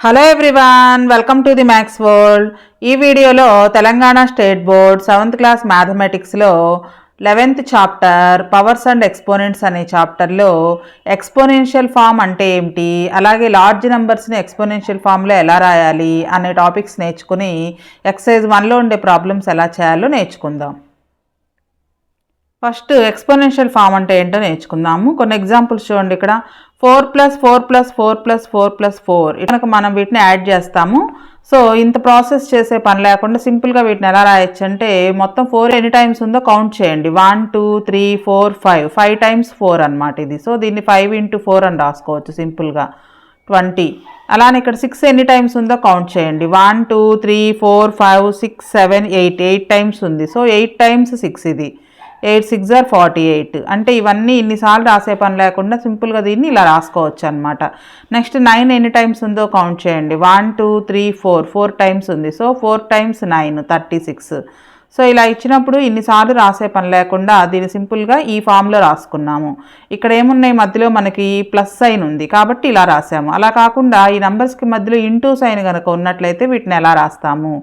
Hello everyone, welcome to the maths world. ఈ వీడియోలో Telangana state board 7th class మ్యాథమెటిక్స్లో 11th chapter powers and exponents అనే చాప్టర్లో exponential form అంటే ఏమిటి, అలాగే లార్జ్ నెంబర్స్ని ఎక్స్పోనెన్షియల్ ఫామ్లో ఎలా రాయాలి అనే టాపిక్స్ నేర్చుకుని ఎక్సర్సైజ్ 1లో ఉండే ప్రాబ్లమ్స్ ఎలా చేయాలో నేర్చుకుందాం. ఫస్ట్ ఎక్స్పోనెన్షియల్ ఫామ్ అంటే ఏంటో నేర్చుకుందాము. కొన్ని ఎగ్జాంపుల్స్ చూడండి. ఇక్కడ 4 + 4 + 4 + 4 + 4 కనుక మనం వీటిని యాడ్ చేస్తాము. సో ఇంత ప్రాసెస్ చేసే పని లేకుండా సింపుల్గా వీటిని ఎలా రాయొచ్చు అంటే, మొత్తం 4 ఎన్ని టైమ్స్ ఉందో కౌంట్ చేయండి. 1 2 3 4 5 టైమ్స్ 4 అనమాట ఇది. సో దీన్ని 5 × 4 అని రాసుకోవచ్చు సింపుల్గా, 20. అలానే ఇక్కడ 6 ఎన్ని టైమ్స్ ఉందో కౌంట్ చేయండి. 1 2 3 4 5 6 7 8 టైమ్స్ ఉంది. సో 8 టైమ్స్ 6 ఇది. 8 6 = 48. అంటే ఇవన్నీ ఇన్నిసార్లు రాసే పని లేకుండా సింపుల్గా దీన్ని ఇలా రాసుకోవచ్చు అనమాట. నెక్స్ట్ 9 ఎన్ని టైమ్స్ ఉందో కౌంట్ చేయండి. 1 2 3 4 టైమ్స్ ఉంది. సో 4 × 9 36. సో ఇలా ఇచ్చినప్పుడు ఇన్నిసార్లు రాసే పని లేకుండా దీన్ని సింపుల్గా ఈ ఫామ్లో రాసుకున్నాము. ఇక్కడ ఏమున్నాయి, మధ్యలో మనకి ప్లస్ సైన్ ఉంది కాబట్టి ఇలా రాసాము. అలా కాకుండా ఈ నెంబర్స్కి మధ్యలో ఇంటూ సైన్ కనుక ఉన్నట్లయితే వీటిని ఎలా రాస్తాము.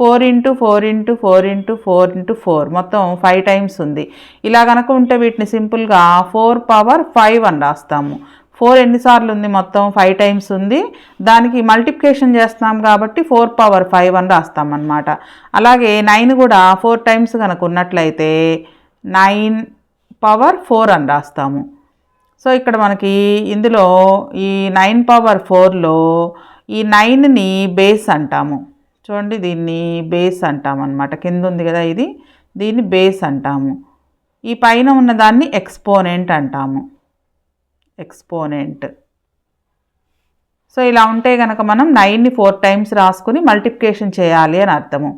4 × 4 × 4 × 4 × 4 మొత్తం 5 టైమ్స్ ఉంది. ఇలా కనుక ఉంటే వీటిని సింపుల్గా 4 పవర్ 5 అని రాస్తాము. 4 ఎన్నిసార్లు ఉంది, మొత్తం 5 టైమ్స్ ఉంది. దానికి మల్టిప్లికేషన్ చేస్తాం కాబట్టి 4 పవర్ 5 అని రాస్తాం అన్నమాట. అలాగే 9 కూడా 4 టైమ్స్ కనుక ఉన్నట్లయితే 9 పవర్ 4 అని రాస్తాము. సో ఇక్కడ మనకి ఇందులో ఈ 9 పవర్ 4లో ఈ 9ని బేస్ అంటాము. చూడండి, దీన్ని బేస్ అంటాము అనమాట. కింద ఉంది కదా ఇది, దీన్ని బేస్ అంటాము. ఈ పైన ఉన్నదాన్ని ఎక్స్పోనెంట్ అంటాము. ఎక్స్పోనెంట్. సో ఇలా ఉంటే కనుక మనం 9ని 4 టైమ్స్ రాసుకుని మల్టిప్లికేషన్ చేయాలి అని అర్థము.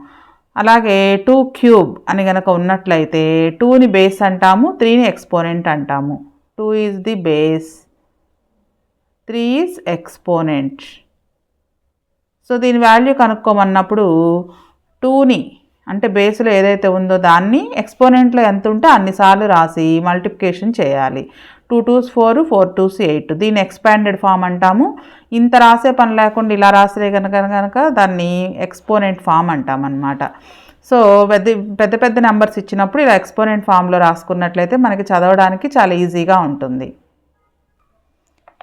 అలాగే 2 క్యూబ్ అని కనుక ఉన్నట్లయితే 2ని బేస్ అంటాము, 3ని ఎక్స్పోనెంట్ అంటాము. 2 is the base, 3 is exponent. So దీని వాల్యూ కనుక్కోమన్నప్పుడు 2ని అంటే బేస్లో ఏదైతే ఉందో దాన్ని ఎక్స్పోనెంట్లో ఎంత ఉంటే అన్నిసార్లు రాసి మల్టిప్లికేషన్ చేయాలి. 2 2s 4 4 2s 8. దీన్ని ఎక్స్పాండెడ్ ఫామ్ అంటాము. ఇంత రాసే పని లేకుండా ఇలా రాసే కనుక దాన్ని ఎక్స్పోనెంట్ ఫామ్ అంటాం అన్నమాట. సో పెద్ద పెద్ద నెంబర్స్ ఇచ్చినప్పుడు ఇలా ఎక్స్పోనెంట్ ఫామ్లో రాసుకున్నట్లయితే మనకి చదవడానికి చాలా ఈజీగా ఉంటుంది.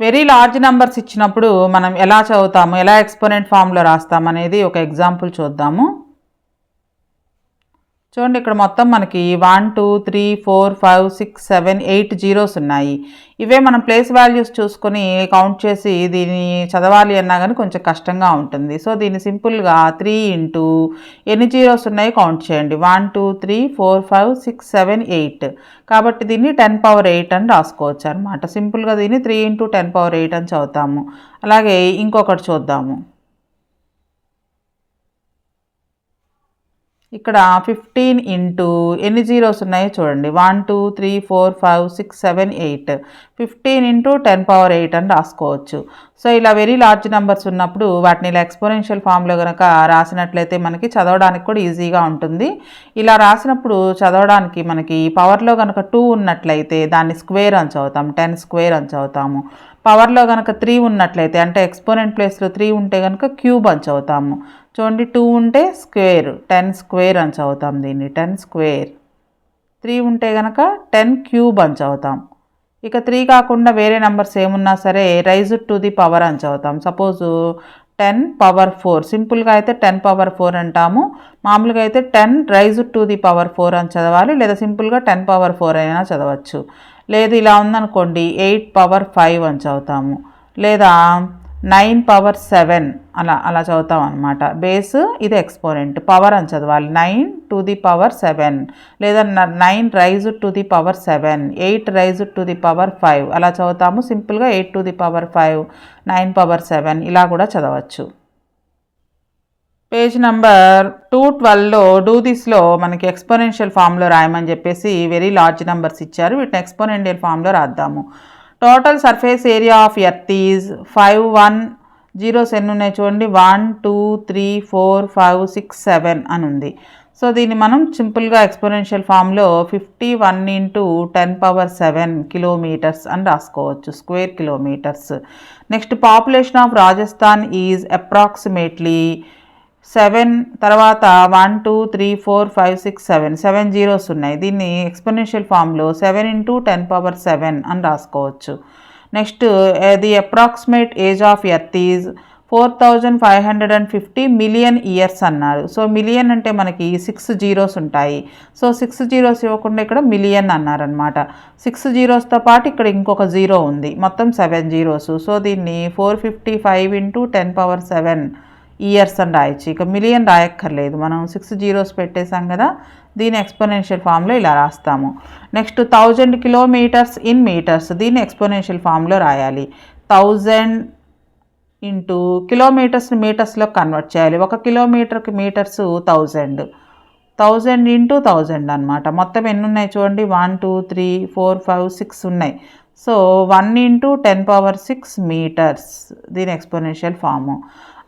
వెరీ లార్జ్ నెంబర్స్ ఇచ్చినప్పుడు మనం ఎలా చదువుతాము, ఎలా ఎక్స్పోనెంట్ ఫామ్లో రాస్తాము అనేది ఒక ఎగ్జాంపుల్ చూద్దాము. చూడండి, ఇక్కడ మొత్తం మనకి 1 2 3 4 5 6 7 8 జీరోస్ ఉన్నాయి. ఇవే మనం ప్లేస్ వాల్యూస్ చూసుకొని కౌంట్ చేసి దీన్ని చదవాలి అన్నా కానీ కొంచెం కష్టంగా ఉంటుంది. సో దీన్ని సింపుల్గా 3 × ఎన్ని జీరోస్ ఉన్నాయో కౌంట్ చేయండి. 1 2 3 4 5 6 7 8. కాబట్టి దీన్ని 10 పవర్ 8 అని రాసుకోవచ్చు అనమాట. సింపుల్గా దీన్ని 3 × 10 పవర్ 8 అని చదువుతాము. అలాగే ఇంకొకటి చూద్దాము. ఇక్కడ 15 × ఎన్ని జీరోస్ ఉన్నాయో చూడండి. 1 2 3 4 5 6 7 8. 15 × 10 పవర్ 8 అని రాసుకోవచ్చు. సో ఇలా వెరీ లార్జ్ నెంబర్స్ ఉన్నప్పుడు వాటిని ఇలా ఎక్స్పోనెన్షియల్ ఫామ్లో కనుక రాసినట్లయితే మనకి చదవడానికి కూడా ఈజీగా ఉంటుంది. ఇలా రాసినప్పుడు చదవడానికి మనకి పవర్లో కనుక 2 ఉన్నట్లయితే దాన్ని స్క్వేర్ అని చదువుతాం, 10 స్క్వేర్ అని చదువుతాము. పవర్లో కనుక 3 ఉన్నట్లయితే అంటే ఎక్స్పోనెంట్ ప్లేస్లో 3 ఉంటే కనుక క్యూబ్ అని చదువుతాము. చూడండి, 2 ఉంటే స్క్వేర్, 10 స్క్వేర్ అని చదువుతాం దీన్ని, 10 స్క్వేర్. 3 ఉంటే కనుక 10 క్యూబ్ అని చదువుతాం. ఇక 3 కాకుండా వేరే నెంబర్స్ ఏమున్నా సరే రైజ్డ్ టు ది పవర్ అని చదువుతాం. సపోజు 10 పవర్ 4, సింపుల్గా అయితే 10 పవర్ 4 అంటాము. మామూలుగా అయితే 10 రైజ్డ్ టు ది పవర్ 4 అని చదవాలి, లేదా సింపుల్గా 10 పవర్ 4 అయినా చదవచ్చు. లేదు ఇలా ఉందనుకోండి 8 పవర్ 5 అని చదువుతాము, లేదా 9 పవర్ 7 అలా చదువుతాం అనమాట. బేస్ ఇది ఎక్స్పోనెంట్, పవర్ అని చదవాలి. 9 టు ది పవర్ 7, లేదా 9 raise to the power 7, 8 raise to the power 5 అలా చదువుతాము. సింపుల్గా 8 టు ది పవర్ 5, 9 పవర్ 7 ఇలా కూడా చదవచ్చు. పేజ్ నెంబర్ 212లో డూ దిస్లో మనకి ఎక్స్పోనెన్షియల్ ఫామ్లో రాయమని చెప్పేసి వెరీ లార్జ్ నెంబర్స్ ఇచ్చారు. వీటిని ఎక్స్పోనెన్షియల్ ఫామ్లో రాద్దాము. Total surface area of earth is 51 zeros ఎన్ని ఉన్నాయి చూడండి, 1 2 3 4 5 6 7 అని ఉంది. సో దీన్ని మనం సింపుల్గా ఎక్స్పోనెన్షియల్ ఫామ్లో 51 × 10⁻7 కిలోమీటర్స్ అని రాసుకోవచ్చు, square kilometres. Next population of Rajasthan is approximately 7 తర్వాత 1 2 3 4 5 6 7 7 జీరోస్ ఉన్నాయి. దీన్ని ఎక్స్పోనెన్షియల్ ఫామ్లో 7 × 10⁻7 అని రాసుకోవచ్చు. Next the approximate age of earth is 4550 million years అన్నారు. సో మిలియన్ అంటే మనకి 6 జీరోస్ ఉంటాయి. సో 6 జీరోస్ ఇవ్వకుండా ఇక్కడ మిలియన్ అన్నారనమాట. 6 జీరోస్తో పాటు ఇక్కడ ఇంకొక జీరో ఉంది, మొత్తం 7 జీరోస్. సో దీన్ని 455 × 10⁻7 ఇయర్స్ అని రాయొచ్చు. ఇక మిలియన్ రాయక్కర్లేదు, మనం 6 జీరోస్ పెట్టేసాం కదా, దీని ఎక్స్పోనెన్షియల్ ఫామ్లో ఇలా రాస్తాము. నెక్స్ట్ 1000 కిలోమీటర్స్ ఇన్ మీటర్స్, దీన్ని ఎక్స్పోనెన్షియల్ ఫామ్లో రాయాలి. 1000 ఇంటూ కిలోమీటర్స్ని మీటర్స్లో కన్వర్ట్ చేయాలి. 1 కిలోమీటర్కి మీటర్స్ 1000, 1000 × 1000 అనమాట. మొత్తం ఎన్ని ఉన్నాయి చూడండి, 1 2 3 4 5 6 ఉన్నాయి. సో 1 × 10⁻6 మీటర్స్ దీని ఎక్స్పోనెన్షియల్ ఫాము.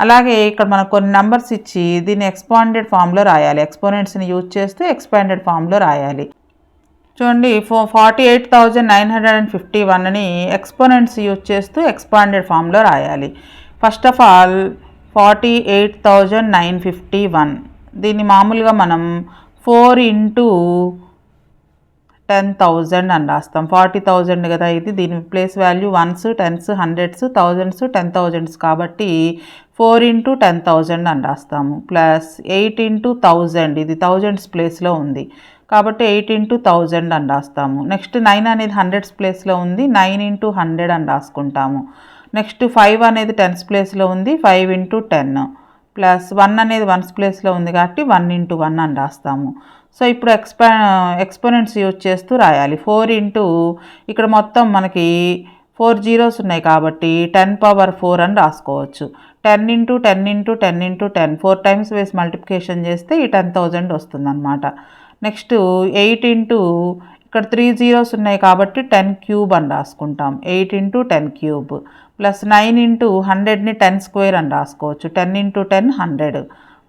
అలాగే ఇక్కడ మనకు కొన్ని నెంబర్స్ ఇచ్చి దీన్ని ఎక్స్పాండెడ్ ఫామ్లో రాయాలి. ఎక్స్పోనెంట్స్ని యూజ్ చేస్తూ ఎక్స్పాండెడ్ ఫామ్లో రాయాలి. చూడండి 48,951ని ఎక్స్పోనెంట్స్ యూజ్ చేస్తూ ఎక్స్పాండెడ్ ఫామ్లో రాయాలి. ఫస్ట్ ఆఫ్ ఆల్ 48,951 దీన్ని మామూలుగా మనం 4 × 10,000 అని రాస్తాం. 40,000 కదా ఇది, దీని place value 1s 10s 100s 1000s 10,000s కాబట్టి 4 × 10,000 అని రాస్తాము. ప్లస్ 8 × 1000, ఇది థౌజండ్స్ ప్లేస్లో ఉంది కాబట్టి 8 × 1000 అని రాస్తాము. నెక్స్ట్ 9 అనేది హండ్రెడ్స్ ప్లేస్లో ఉంది, 9 × 100 అని రాసుకుంటాము. నెక్స్ట్ 5 అనేది 10s ప్లేస్లో ఉంది, 5 × 10. ప్లస్ 1 అనేది 1s ప్లేస్లో ఉంది కాబట్టి 1 × 1 అని రాస్తాము. సో ఇప్పుడు ఎక్స్పోనెంట్స్ యూజ్ చేస్తూ రాయాలి. 4 × ఇక్కడ మొత్తం మనకి 4 జీరోస్ ఉన్నాయి కాబట్టి 10⁻4 అని రాసుకోవచ్చు. 10 × 10 × 10 × 10 4 టైమ్స్ వేసి మల్టిప్లికేషన్ చేస్తే ఈ 10,000 వస్తుంది అనమాట. నెక్స్ట్ 8 × ఇక్కడ 3 జీరోస్ ఉన్నాయి కాబట్టి 10³ అని రాసుకుంటాం. 8 × 10³ ప్లస్ 9 × 100ని 10² అని రాసుకోవచ్చు. 10 × 10 100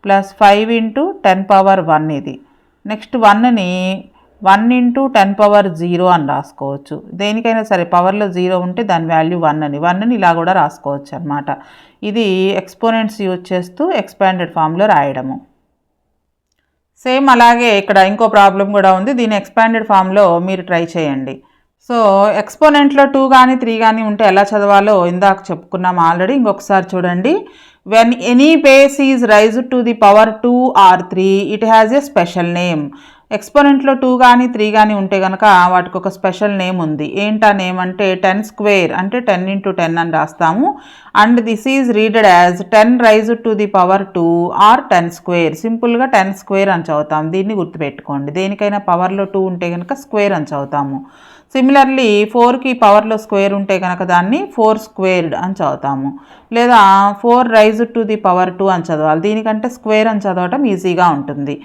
ప్లస్ 5 × 10⁻1 ఇది. నెక్స్ట్ 1ని 1 × 10⁻0 అని రాసుకోవచ్చు. దేనికైనా సరే పవర్లో 0 ఉంటే దాని వాల్యూ 1 అని, 1ని ఇలా కూడా రాసుకోవచ్చు అనమాట. ఇది ఎక్స్పోనెంట్స్ యూజ్ చేస్తూ ఎక్స్పాండెడ్ ఫామ్లో రాయడము. సేమ్ అలాగే ఇక్కడ ఇంకో ప్రాబ్లం కూడా ఉంది, దీని ఎక్స్పాండెడ్ ఫామ్లో మీరు ట్రై చేయండి. సో ఎక్స్పోనెంట్లో 2 కానీ 3 కానీ ఉంటే ఎలా చదవాలో ఇందాక చెప్పుకున్నాం ఆల్రెడీ. ఇంకొకసారి చూడండి. When any base is raised to the power 2 or 3 it has a special name. ఎక్స్పోనెంట్లో 2 కానీ 3 కానీ ఉంటే కనుక వాటికి ఒక స్పెషల్ నేమ్ ఉంది. ఏంటా నేమ్ అంటే 10² అంటే 10 × 10 అని రాస్తాము. And this is readed as 10 raised to the power 2 or 10². సింపుల్గా 10² అని చదువుతాం. దీన్ని గుర్తుపెట్టుకోండి. దేనికైనా పవర్లో 2 ఉంటే కనుక స్క్వేర్ అని చదువుతాము. సిమిలర్లీ 4కి పవర్లో స్క్వేర్ ఉంటే కనుక దాన్ని 4² అని చదువుతాము. లేదా 4 రైజ్డ్ టు ది పవర్ 2 అని చదవాలి. దీనికంటే స్క్వేర్ అని చదవటం ఈజీగా ఉంటుంది.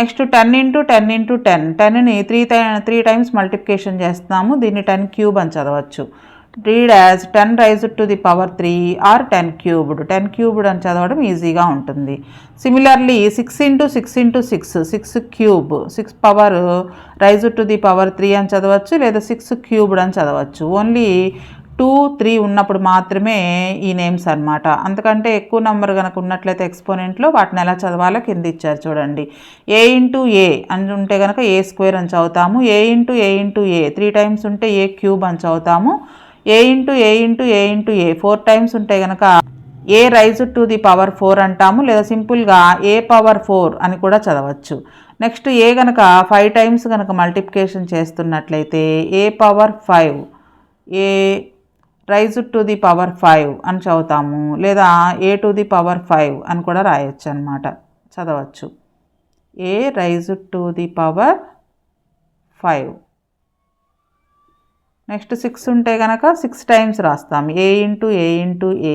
నెక్స్ట్ 10 × 10 × 10 10ని 3 టైమ్స్ మల్టిప్లికేషన్ చేస్తున్నాము. దీన్ని 10³ అని చదవచ్చు. Read as 10 raised to the power 3 or 10³ 10³ అని చదవడం ఈజీగా ఉంటుంది. Similarly 6 × 6 × 6 6³ 6 power raised to the power 3 అని చదవచ్చు, లేదా 6³ అని చదవచ్చు. ఓన్లీ 2 3 ఉన్నప్పుడు మాత్రమే ఈ నేమ్స్ అనమాట. అంతకంటే ఎక్కువ నెంబర్ కనుక ఉన్నట్లయితే ఎక్స్పోనెంట్లో వాటిని ఎలా చదవాలో కింద ఇచ్చారు చూడండి. a × a అని ఉంటే కనుక a² అని చదువుతాము. a × a × a 3 టైమ్స్ ఉంటే a³ అని చదువుతాము. a × a × a × a 4 times ఉంటే కనుక a raised to the power 4 అంటాము, లేదా సింపుల్గా a⁴ అని కూడా చదవచ్చు. నెక్స్ట్ a కనుక 5 టైమ్స్ కనుక మల్టిప్లికేషన్ చేస్తున్నట్లయితే a⁵ a raised to the power 5 అని చదువుతాము, లేదా a⁵ అని కూడా రాయొచ్చు అనమాట, చదవచ్చు. a raised to the power 5. Next 6 ఉంటే కనుక 6 టైమ్స్ రాస్తాం. a × a × a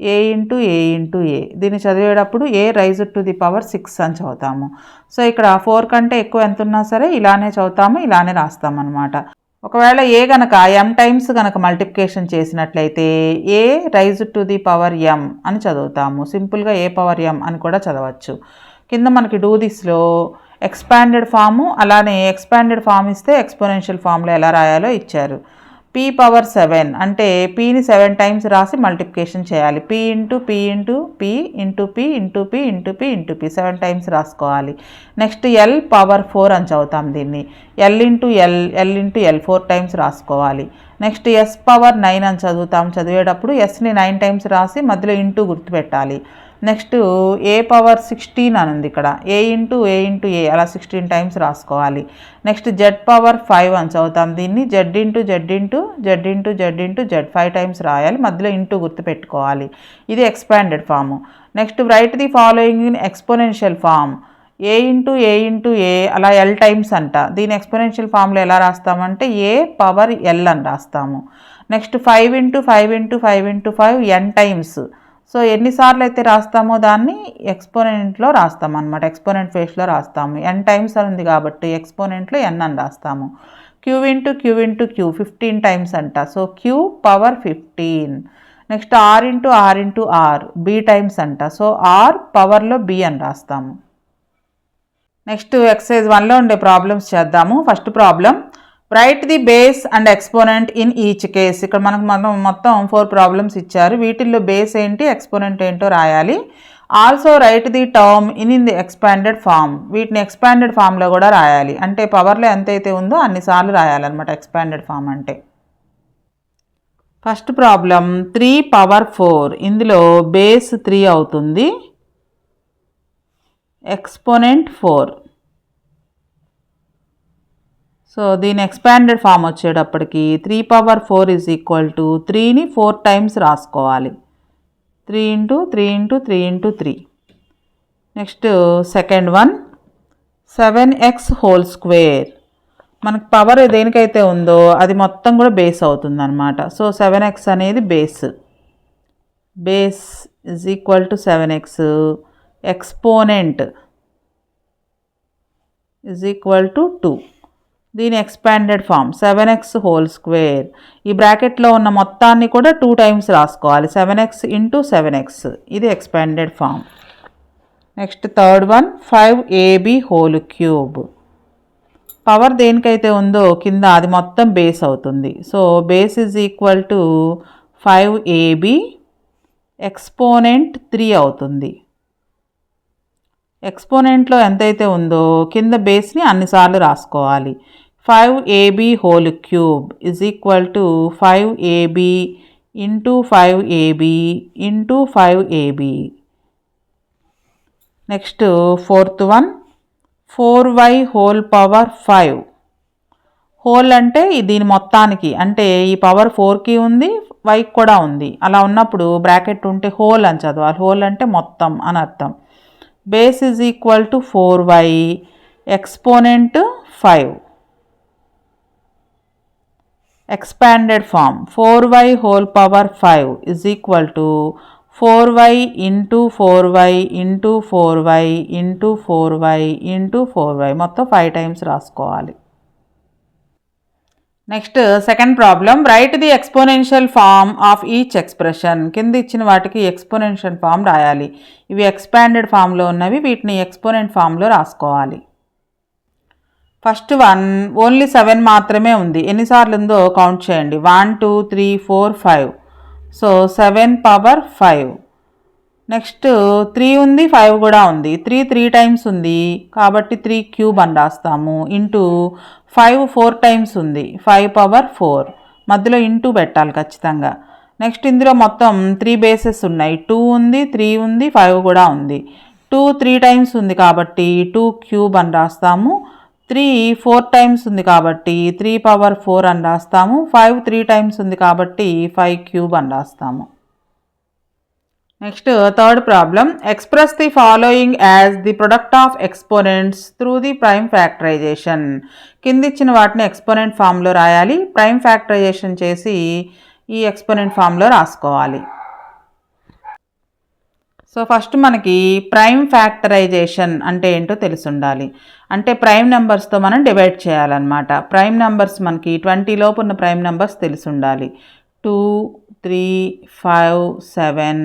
a × a × a దీన్ని చదివేటప్పుడు a raised to the power 6 అని చదువుతాము. సో ఇక్కడ 4 కంటే ఎక్కువ ఎంత ఉన్నా సరే ఇలానే చదువుతాము, ఇలానే రాస్తాం అనమాట. ఒకవేళ ఏ గనక m టైమ్స్ గనక మల్టిప్లికేషన్ చేసినట్లయితే a raise to the power m అని చదువుతాము. సింపుల్గా a పవర్ m అని కూడా చదవచ్చు. కింద మనకి డూ దిస్లో ఎక్స్పాండెడ్ ఫాము, అలానే ఎక్స్పాండెడ్ ఫామ్ ఇస్తే ఎక్స్పోనెన్షియల్ ఫామ్లో ఎలా రాయాలో ఇచ్చారు. p పవర్ 7 అంటే pని 7 టైమ్స్ రాసి మల్టిప్లికేషన్ చేయాలి. p into p into p into p into p into p into p 7 times రాసుకోవాలి. నెక్స్ట్ l పవర్ 4 అని చదువుతాం దీన్ని. l into l into l 4 times రాసుకోవాలి. నెక్స్ట్ s పవర్ 9 అని చదువుతాం. చదివేటప్పుడు sని 9 టైమ్స్ రాసి మధ్యలో ఇంటూ గుర్తుపెట్టాలి. నెక్స్ట్ a పవర్ 16 అని ఉంది ఇక్కడ. a ఇంటూ a అలా 16 టైమ్స్ రాసుకోవాలి. నెక్స్ట్ z పవర్ 5 అని చదువుతాం దీన్ని. z ఇంటూ z 5 టైమ్స్ రాయాలి, మధ్యలో ఇంటూ గుర్తుపెట్టుకోవాలి. ఇది expanded form. Next write the following in exponential form. a into a అలా l టైమ్స్ అంట. దీని ఎక్స్పోనెన్షియల్ ఫామ్లో ఎలా రాస్తామంటే a పవర్ l అని రాస్తాము. Next 5 into 5 n times. So ఎన్నిసార్లు అయితే రాస్తామో దాన్ని ఎక్స్పోనెంట్లో రాస్తాము అనమాట. ఎక్స్పోనెంట్ ఫేస్లో రాస్తాము. n టైమ్స్ అని ఉంది కాబట్టి ఎక్స్పోనెంట్లో n అని రాస్తాము. q ఇంటూ q 15 టైమ్స్ అంట. So q power 15. Next r into r b times అంట. సో r పవర్లో b అని రాస్తాము. నెక్స్ట్ ఎక్సర్సైజ్ 1లో ఉండే ప్రాబ్లమ్స్ చేద్దాము. First problem, write the base and exponent in each case. ఇక్కడ మనం మొత్తం 4 ప్రాబ్లమ్స్ ఇచ్చారు. వీటిల్లో బేస్ ఏంటి, ఎక్స్పోనెంట్ ఏంటో రాయాలి. Also write the term in the expanded form. వీటిని ఎక్స్పాండెడ్ ఫామ్లో కూడా రాయాలి. అంటే పవర్లో ఎంతైతే ఉందో అన్నిసార్లు రాయాలన్నమాట ఎక్స్పాండెడ్ ఫామ్ అంటే. First problem 3 power 4. ఇందులో బేస్ 3 అవుతుంది, ఎక్స్పోనెంట్ 4. సో దీని ఎక్స్పాండెడ్ ఫామ్ వచ్చేటప్పటికి 3 పవర్ 4 ఈజ్ ఈక్వల్ టు 3ని 4 టైమ్స్ రాసుకోవాలి. 3 into 3. Next second one, 7x whole square. మనకు పవర్ దేనికైతే ఉందో అది మొత్తం కూడా బేస్ అవుతుంది అనమాట. సో 7x అనేది base is equal to 7x. Exponent is equal to 2. దీని expanded form 7x whole square. ఈ బ్రాకెట్లో ఉన్న మొత్తాన్ని కూడా 2 టైమ్స్ రాసుకోవాలి. 7x into 7x. ఇది expanded form. Next third one, 5ab whole cube. Power దేనికైతే ఉందో కింద అది మొత్తం బేస్ అవుతుంది. So base is equal to 5ab. Exponent 3 అవుతుంది. ఎక్స్పోనెంట్లో ఎంతైతే ఉందో కింద బేస్ని అన్నిసార్లు రాసుకోవాలి. 5ab whole cube is equal to 5ab into 5ab into 5ab. Next fourth one, 4y whole power 5. Whole అంటే దీని మొత్తానికి, అంటే ఈ పవర్ 4కి ఉంది, వైకి కూడా ఉంది. అలా ఉన్నప్పుడు బ్రాకెట్ ఉంటే హోల్ అని చదవాలి. హోల్ అంటే మొత్తం అని అర్థం. Base is equal to 4y. Exponent 5. Expanded form 4y whole power 5 is equal to 4y into 4y into 4y into 4y into 4y. మొత్తం 5 టైమ్స్ రాసుకోవాలి. Next second problem, write the exponential form of each expression. కింద ఇచ్చిన వాటికి exponential form రాయాలి. ఇవి expanded ఫామ్లో ఉన్నవి, వీటిని ఎక్స్పోనెంట్ ఫామ్లో రాసుకోవాలి. ఫస్ట్ వన్, ఓన్లీ 7 మాత్రమే ఉంది. ఎన్నిసార్లు ఉందో కౌంట్ చేయండి. 1 2 3 4 5. So 7 power 5. నెక్స్ట్ 3 ఉంది, 5 కూడా ఉంది. 3 టైమ్స్ ఉంది కాబట్టి 3 క్యూబ్ అని రాస్తాము. ఇంటూ 5 4 టైమ్స్ ఉంది, 5 పవర్ 4. మధ్యలో ఇంటూ పెట్టాలి ఖచ్చితంగా. నెక్స్ట్ ఇందులో మొత్తం 3 బేసెస్ ఉన్నాయి. 2 ఉంది, 3 ఉంది, 5 కూడా ఉంది. 2 3 టైమ్స్ ఉంది కాబట్టి 2 క్యూబ్ అని రాస్తాము. 3 4 టైమ్స్ ఉంది కాబట్టి 3 పవర్ 4 అని రాస్తాము. 5 3 టైమ్స్ ఉంది కాబట్టి 5 క్యూబ్ అని రాస్తాము. Next third problem, express the following as the product of exponents through the prime factorization. కింద ఇచ్చిన వాటిని ఎక్స్పోనెంట్ ఫామ్లో రాయాలి. ప్రైమ్ ఫ్యాక్టరైజేషన్ చేసి ఈ ఎక్స్పోనెంట్ ఫామ్లో రాసుకోవాలి. సో ఫస్ట్ మనకి ప్రైమ్ ఫ్యాక్టరైజేషన్ అంటే ఏంటో తెలిసి ఉండాలి. అంటే ప్రైమ్ నెంబర్స్తో మనం డివైడ్ చేయాలన్నమాట. ప్రైమ్ నెంబర్స్ మనకి 20 లోపు ఉన్న ప్రైమ్ నెంబర్స్ తెలిసి ఉండాలి. 2, 3, 5, 7,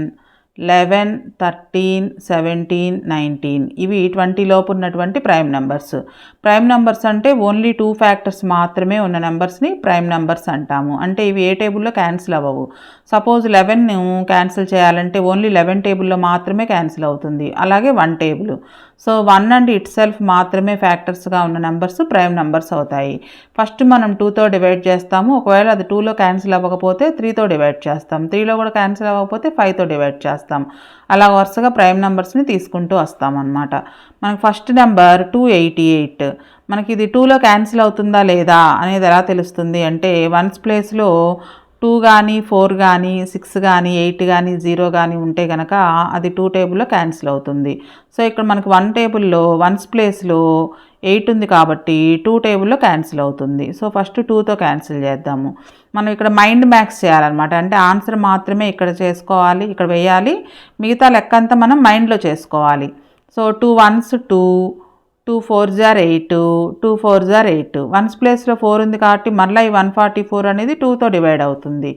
11, 13, 17, 19 ఇవి 20 లోపు ఉన్నటువంటి ప్రైమ్ నెంబర్స్. ప్రైమ్ నెంబర్స్ అంటే ఓన్లీ 2 ఫ్యాక్టర్స్ మాత్రమే ఉన్న నెంబర్స్ని ప్రైమ్ నెంబర్స్ అంటాము. అంటే ఇవి ఏ టేబుల్లో క్యాన్సిల్ అవ్వవు. సపోజ్ 11 క్యాన్సిల్ చేయాలంటే ఓన్లీ 11 టేబుల్లో మాత్రమే క్యాన్సిల్ అవుతుంది. అలాగే 1 table. So 1 and it self మాత్రమే ఫ్యాక్టర్స్గా ఉన్న నెంబర్స్ ప్రైమ్ నెంబర్స్ అవుతాయి. ఫస్ట్ మనం 2తో డివైడ్ చేస్తాము. ఒకవేళ అది 2లో క్యాన్సిల్ అవ్వకపోతే 3తో డివైడ్ చేస్తాం. 3లో కూడా క్యాన్సిల్ అవ్వకపోతే 5తో డివైడ్ చేస్తాం. అలా వరుసగా ప్రైమ్ నెంబర్స్ని తీసుకుంటూ వస్తాం అన్నమాట. మనకు ఫస్ట్ నెంబర్ 288. మనకి ఇది 2లో క్యాన్సిల్ అవుతుందా లేదా అనేది ఎలా తెలుస్తుంది అంటే వన్స్ ప్లేస్లో 2 కానీ 4 కానీ 6 కానీ 8 కానీ 0 కానీ ఉంటే కనుక అది 2 టేబుల్లో క్యాన్సిల్ అవుతుంది. సో ఇక్కడ మనకు 1 టేబుల్లో వన్స్ ప్లేస్లో 8 ఉంది కాబట్టి 2 టేబుల్లో క్యాన్సిల్ అవుతుంది. సో ఫస్ట్ 2తో క్యాన్సిల్ చేద్దాము. మనం ఇక్కడ మైండ్ మ్యాక్స్ చేయాలన్నమాట. అంటే ఆన్సర్ మాత్రమే ఇక్కడ చేసుకోవాలి, ఇక్కడ వేయాలి. మిగతా లెక్క అంతా మనం మైండ్లో చేసుకోవాలి. So 2 1s 2, 2 4s 8, 2 4s 8. Once ప్లేస్లో 4 ఉంది కాబట్టి మళ్ళీ ఈ 144 అనేది 2తో డివైడ్ అవుతుంది.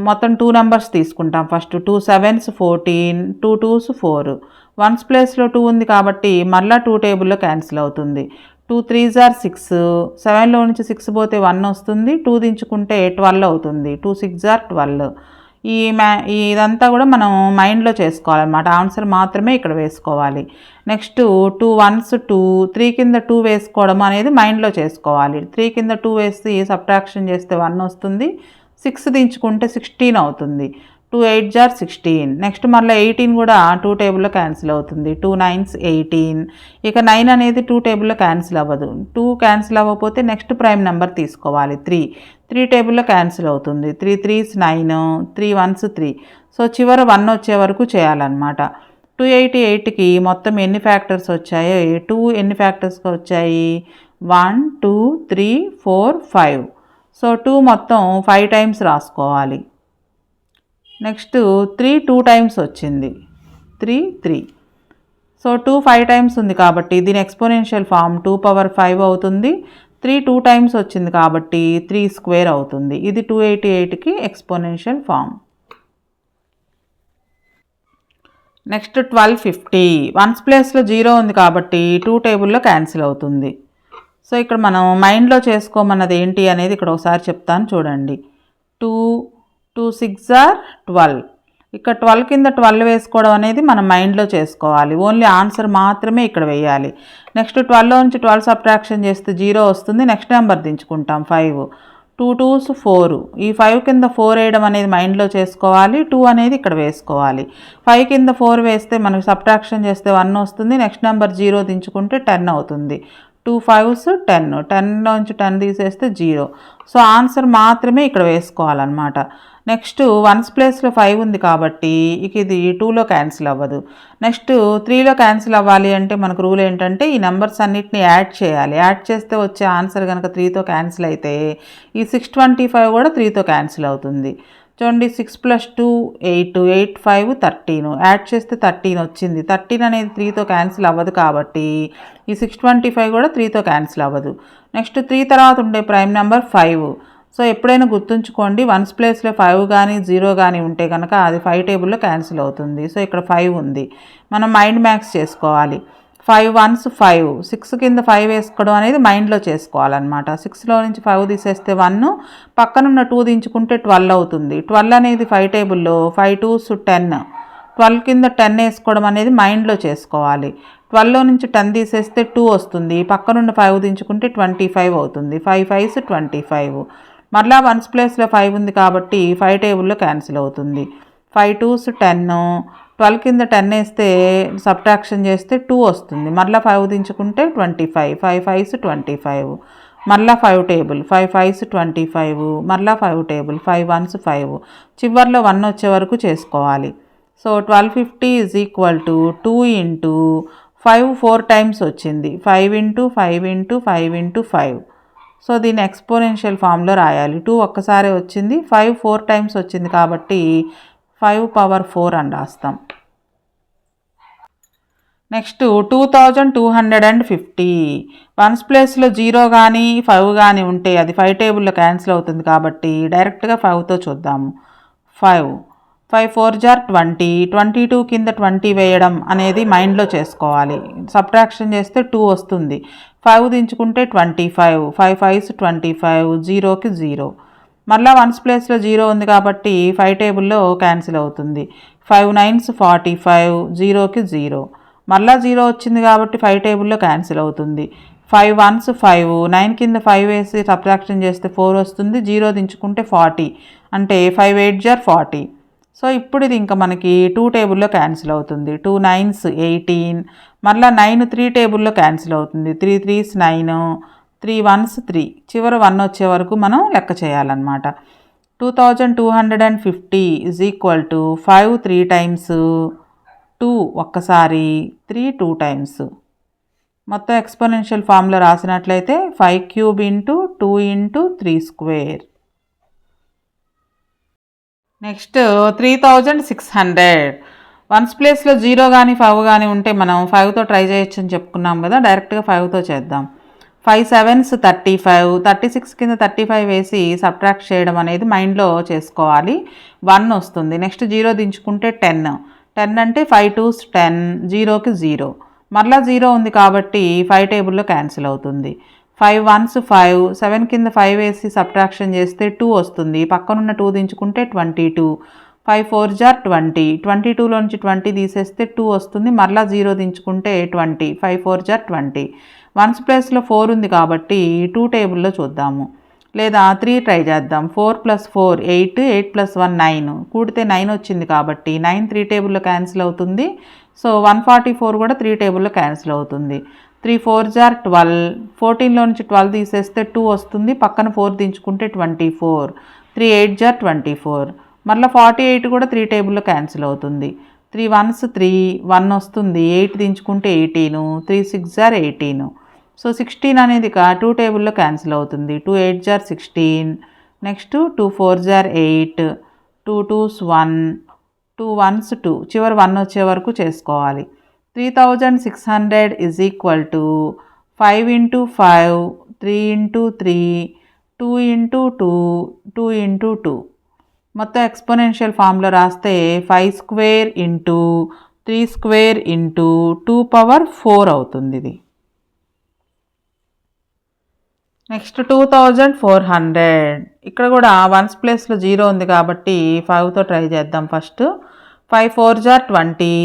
మొత్తం 2 నెంబర్స్ తీసుకుంటాం. First 2 7s 14, 2 2s 4. వన్స్ ప్లేస్లో 2 ఉంది కాబట్టి మళ్ళీ 2 టేబుల్లో క్యాన్సిల్ అవుతుంది. 2 3s 6, 7లో నుంచి 6 పోతే 1 వస్తుంది. 2 దించుకుంటే 12 అవుతుంది. 2 6s 12. ఇదంతా కూడా మనం మైండ్లో చేసుకోవాలన్నమాట. ఆన్సర్ మాత్రమే ఇక్కడ వేసుకోవాలి. నెక్స్ట్ 2 1s 2, 3 కింద 2 వేసుకోవడం అనేది మైండ్లో చేసుకోవాలి. 3 కింద 2 వేసి సబ్ట్రాక్షన్ చేస్తే 1 వస్తుంది. 6 దించుకుంటే 16 అవుతుంది. 2 8s 16. నెక్స్ట్ మళ్ళీ 18 కూడా 2 టేబుల్లో క్యాన్సిల్ అవుతుంది. 2 9s 18. ఇక 9 అనేది 2 టేబుల్లో క్యాన్సిల్ అవ్వదు. 2 క్యాన్సిల్ అవ్వకపోతే నెక్స్ట్ ప్రైమ్ నెంబర్ తీసుకోవాలి. 3 టేబుల్లో క్యాన్సిల్ అవుతుంది. 3 3s 9, 3 1s 3. సో చివరి 1 వచ్చే వరకు చేయాలన్నమాట. 288కి మొత్తం ఎన్ని ఫ్యాక్టర్స్ వచ్చాయో 2 ఎన్ని ఫ్యాక్టర్స్గా వచ్చాయి 1 2 3 4 5. సో 2 మొత్తం 5 టైమ్స్ రాసుకోవాలి. నెక్స్ట్ 3 2 టైమ్స్ వచ్చింది. 3 3. సో 2 5 టైమ్స్ ఉంది కాబట్టి దీని ఎక్స్పోనెన్షియల్ ఫామ్ 2 పవర్ 5 అవుతుంది. 3 2 టైమ్స్ వచ్చింది కాబట్టి 3 స్క్వేర్ అవుతుంది. ఇది 288కి ఎక్స్పోనెన్షియల్ ఫామ్. నెక్స్ట్ 1250. వన్స్ ప్లేస్లో 0 ఉంది కాబట్టి 2 టేబుల్లో క్యాన్సిల్ అవుతుంది. సో ఇక్కడ మనం మైండ్లో చేసుకోమన్నది ఏంటి అనేది ఇక్కడ ఒకసారి చెప్తాను చూడండి. 2 2 6 12. ఇక్కడ 12 కింద 12 వేసుకోవడం అనేది మనం మైండ్లో చేసుకోవాలి. ఓన్లీ ఆన్సర్ మాత్రమే ఇక్కడ వేయాలి. నెక్స్ట్ 12లో నుంచి 12 సబ్ట్రాక్షన్ చేస్తే 0 వస్తుంది. నెక్స్ట్ నెంబర్ దించుకుంటాం 5. 2 2s 4. ఈ 5 కింద 4 వేయడం అనేది మైండ్లో చేసుకోవాలి. 2 అనేది ఇక్కడ వేసుకోవాలి. 5 కింద 4 వేస్తే మనకు సబ్ట్రాక్షన్ చేస్తే 1 వస్తుంది. నెక్స్ట్ నెంబర్ 0 దించుకుంటే 10 అవుతుంది. 2 5s 10. 10లోంచి 10 తీసేస్తే 0. సో ఆన్సర్ మాత్రమే ఇక్కడ వేసుకోవాలన్నమాట. నెక్స్ట్ వన్స్ ప్లేస్లో 5 ఉంది కాబట్టి ఇక ఇది 2లో క్యాన్సిల్ అవ్వదు. నెక్స్ట్ 3లో క్యాన్సిల్ అవ్వాలి అంటే మనకు రూల్ ఏంటంటే ఈ నెంబర్స్ అన్నిటిని యాడ్ చేయాలి. యాడ్ చేస్తే వచ్చే ఆన్సర్ కనుక 3తో క్యాన్సిల్ అయితే ఈ 625 కూడా 3తో క్యాన్సిల్ అవుతుంది. చూడండి 6 + 2 8, 8 5 13. యాడ్ చేస్తే 13 వచ్చింది. 13 అనేది 3తో క్యాన్సిల్ అవ్వదు కాబట్టి ఈ 625 కూడా 3తో క్యాన్సిల్ అవ్వదు. నెక్స్ట్ 3 తర్వాత ఉండే ప్రైమ్ నెంబర్ 5. సో ఎప్పుడైనా గుర్తుంచుకోండి వన్స్ ప్లేస్లో 5 కానీ 0 కానీ ఉంటే కనుక అది 5 టేబుల్లో క్యాన్సిల్ అవుతుంది. సో ఇక్కడ 5 ఉంది. మనం మైండ్ మ్యాక్స్ చేసుకోవాలి. 5 1s 5. 6 కింద 5 వేసుకోవడం అనేది మైండ్లో చేసుకోవాలన్నమాట. 6లో నుంచి 5 తీసేస్తే 1, పక్కనున్న 2 దించుకుంటే 12 అవుతుంది. 12 అనేది 5 టేబుల్లో 5 2s 10. 12 కింద 10 వేసుకోవడం అనేది మైండ్లో చేసుకోవాలి. 12లో నుంచి 10 తీసేస్తే 2 వస్తుంది. పక్కనున్న 5 దించుకుంటే 25 అవుతుంది. 5 5s 25. మరలా వన్స్ ప్లేస్లో 5 ఉంది కాబట్టి 5 టేబుల్లో క్యాన్సిల్ అవుతుంది. 5 2s 10. 12 కింద 10 వేస్తే సబ్ట్రాక్షన్ చేస్తే 2 వస్తుంది. మరలా 5 దించుకుంటే 25. 5 5s 25. మరలా 5 టేబుల్. 5 5s 25. మరలా 5 టేబుల్. 5 1s 5. చివరిలో 1 వచ్చే వరకు చేసుకోవాలి. సో 1250 = 2 × 5 4 టైమ్స్ వచ్చింది. 5 × 5 × 5 × 5. సో దీన్ని ఎక్స్పోనెన్షియల్ ఫామ్లో రాయాలి. 2 ఒక్కసారే వచ్చింది. 5 4 టైమ్స్ వచ్చింది కాబట్టి 5 పవర్ 4 అని రాస్తాం. నెక్స్ట్ 2250 వన్స్ ప్లేస్లో 0 కానీ 5 కానీ ఉంటే అది 5 టేబుల్లో క్యాన్సిల్ అవుతుంది కాబట్టి డైరెక్ట్గా 5తో చూద్దాము. 5 4 జార్ 20, 22 కింద 20 వేయడం అనేది మైండ్లో చేసుకోవాలి. సబ్ట్రాక్షన్ చేస్తే 2 వస్తుంది. 5 దించుకుంటే 25, 5 5s 25, 0కి 0. మళ్ళీ వన్స్ ప్లేస్లో 0 ఉంది కాబట్టి 5 టేబుల్లో క్యాన్సిల్ అవుతుంది. 5 9s 45, 0కి 0. మళ్ళీ 0 వచ్చింది కాబట్టి 5 టేబుల్లో క్యాన్సిల్ అవుతుంది. 5 1s 5, 9 కింద 5 వేసి సబ్ట్రాక్షన్ చేస్తే 4 వస్తుంది. 0 దించుకుంటే 40, అంటే 5 8 జార్ 40. సో ఇప్పుడు ఇది ఇంకా మనకి 2 టేబుల్లో క్యాన్సిల్ అవుతుంది. 2 9s 18, మళ్ళీ 9 3 టేబుల్లో క్యాన్సిల్ అవుతుంది. 3 3s 9, 3 1s 3, చివరి 1 వచ్చే వరకు మనం లెక్క చేయాలన్నమాట. 2250 ఈజ్ ఈక్వల్ టు 5 3 టైమ్స్, 2 ఒక్కసారి, 3 2 టైమ్స్. మొత్తం ఎక్స్పోనెన్షియల్ ఫార్ములా రాసినట్లయితే 5 cube into 2 into 3 square. Next 3600 ones ప్లేస్లో 0 కానీ 5 కానీ ఉంటే మనం 5తో ట్రై చేయొచ్చు అని చెప్పుకున్నాం కదా, డైరెక్ట్గా 5తో చేద్దాం. 5 7s 35, 36 కింద 35 వేసి సబ్ట్రాక్ట్ చేయడం అనేది మైండ్లో చేసుకోవాలి. 1 వస్తుంది. నెక్స్ట్ 0 దించుకుంటే 10, 10 అంటే 5 2s 10, 0కి 0. మళ్ళీ 0 ఉంది కాబట్టి 5 టేబుల్లో క్యాన్సిల్ అవుతుంది. 5 1s 5, 7 కింద 5 వేసి సబ్ట్రాక్షన్ చేస్తే 2 వస్తుంది. పక్కనున్న 2 దించుకుంటే 22, 5 4 జార్ 20, 22లోంచి 20 తీసేస్తే 2 వస్తుంది. మళ్ళీ 0 దించుకుంటే 20, 5 4 జార్ 20. వన్స్ ప్లేస్లో 4 ఉంది కాబట్టి 2 టేబుల్లో చూద్దాము, లేదా 3 ట్రై చేద్దాం. 4 + 4 8, 8 + 1 9, కూడితే 9 వచ్చింది కాబట్టి 9 3 టేబుల్లో క్యాన్సిల్ అవుతుంది. సో 144 కూడా 3 టేబుల్లో క్యాన్సిల్ అవుతుంది. 3 4 జార్ 12, 14లో నుంచి 12 తీసేస్తే 2 వస్తుంది. పక్కన 4 దించుకుంటే 24, 3 8 జార్ 24. మళ్ళీ 48 కూడా 3 టేబుల్లో క్యాన్సిల్ అవుతుంది. 3 1s 3, 1 వస్తుంది. 8 దించుకుంటే 18, 3 6 జార్ 18. సో 16 అనేది 2 టేబుల్లో క్యాన్సిల్ అవుతుంది. 2 8 jar 16. Next 2 4 jar 8, 2 2s 1, 2 1s 2, చివరి 1 వచ్చే వరకు చేసుకోవాలి. 3600 is equal to 5 into 5, 3 into 3, 2 into 2, 2 into 2. మొత్తం ఎక్స్పోనెన్షియల్ ఫామ్లో రాస్తే 5 square into 3 square into 2 power 4 అవుతుంది ఇది. నెక్స్ట్ 2400. ఇక్కడ కూడా వన్స్ ప్లేస్లో 0 ఉంది కాబట్టి 5తో ట్రై చేద్దాం. ఫస్ట్ 5 4 జార్ 20,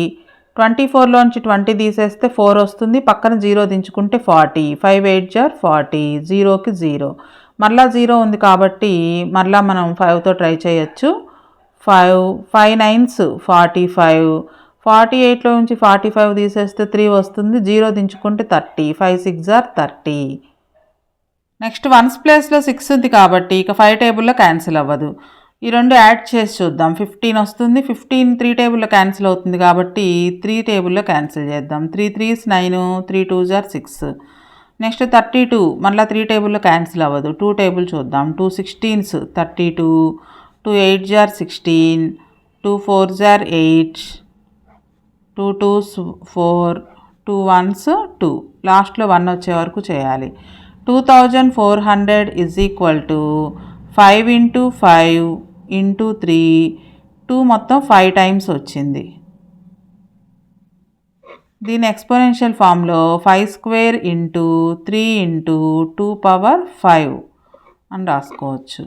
24లోంచి 20 తీసేస్తే 4 వస్తుంది. పక్కన 0 దించుకుంటే 40, 5 8 జార్ 40, 0కి 0. మళ్ళీ 0 ఉంది కాబట్టి మళ్ళీ మనం 5తో ట్రై చేయొచ్చు. 5 9s 45, 48లో నుంచి 45 తీసేస్తే 3 వస్తుంది. 0 దించుకుంటే 30, 5 6 జార్ 30. నెక్స్ట్ వన్స్ ప్లేస్లో 6 ఉంది కాబట్టి ఇక 5 టేబుల్లో క్యాన్సిల్ అవ్వదు. ఈ రెండు యాడ్ చేసి చూద్దాం. 15 వస్తుంది. 15 3 టేబుల్లో క్యాన్సిల్ అవుతుంది కాబట్టి 3 టేబుల్లో క్యాన్సిల్ చేద్దాం. 3 3s 9, 3 2 జార్ 6. నెక్స్ట్ 32 మళ్ళీ 3 టేబుల్లో క్యాన్సిల్ అవ్వదు. 2 టేబుల్ చూద్దాం. 2 16s 32, 2 8 jar 16, 2 4 jar 8, 2 2s 4, 2 1s 2, లాస్ట్లో 1 వచ్చే వరకు చేయాలి. 2400 is equal to 5 into 5 into 3, 2 మొత్తం 5 టైమ్స్ వచ్చింది. దీని ఎక్స్పోనెన్షియల్ ఫామ్లో 5 స్క్వేర్ ఇంటూ 3 ఇంటూ 2 పవర్ 5 అని రాసుకోవచ్చు.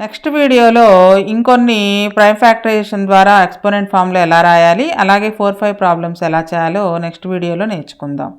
నెక్స్ట్ వీడియోలో ఇంకొన్ని ప్రైమ్ ఫ్యాక్టరైజేషన్ ద్వారా ఎక్స్పోనెంట్ ఫామ్లో ఎలా రాయాలి, అలాగే 4 5 ప్రాబ్లమ్స్ ఎలా చేయాలో నెక్స్ట్ వీడియోలో నేర్చుకుందాం.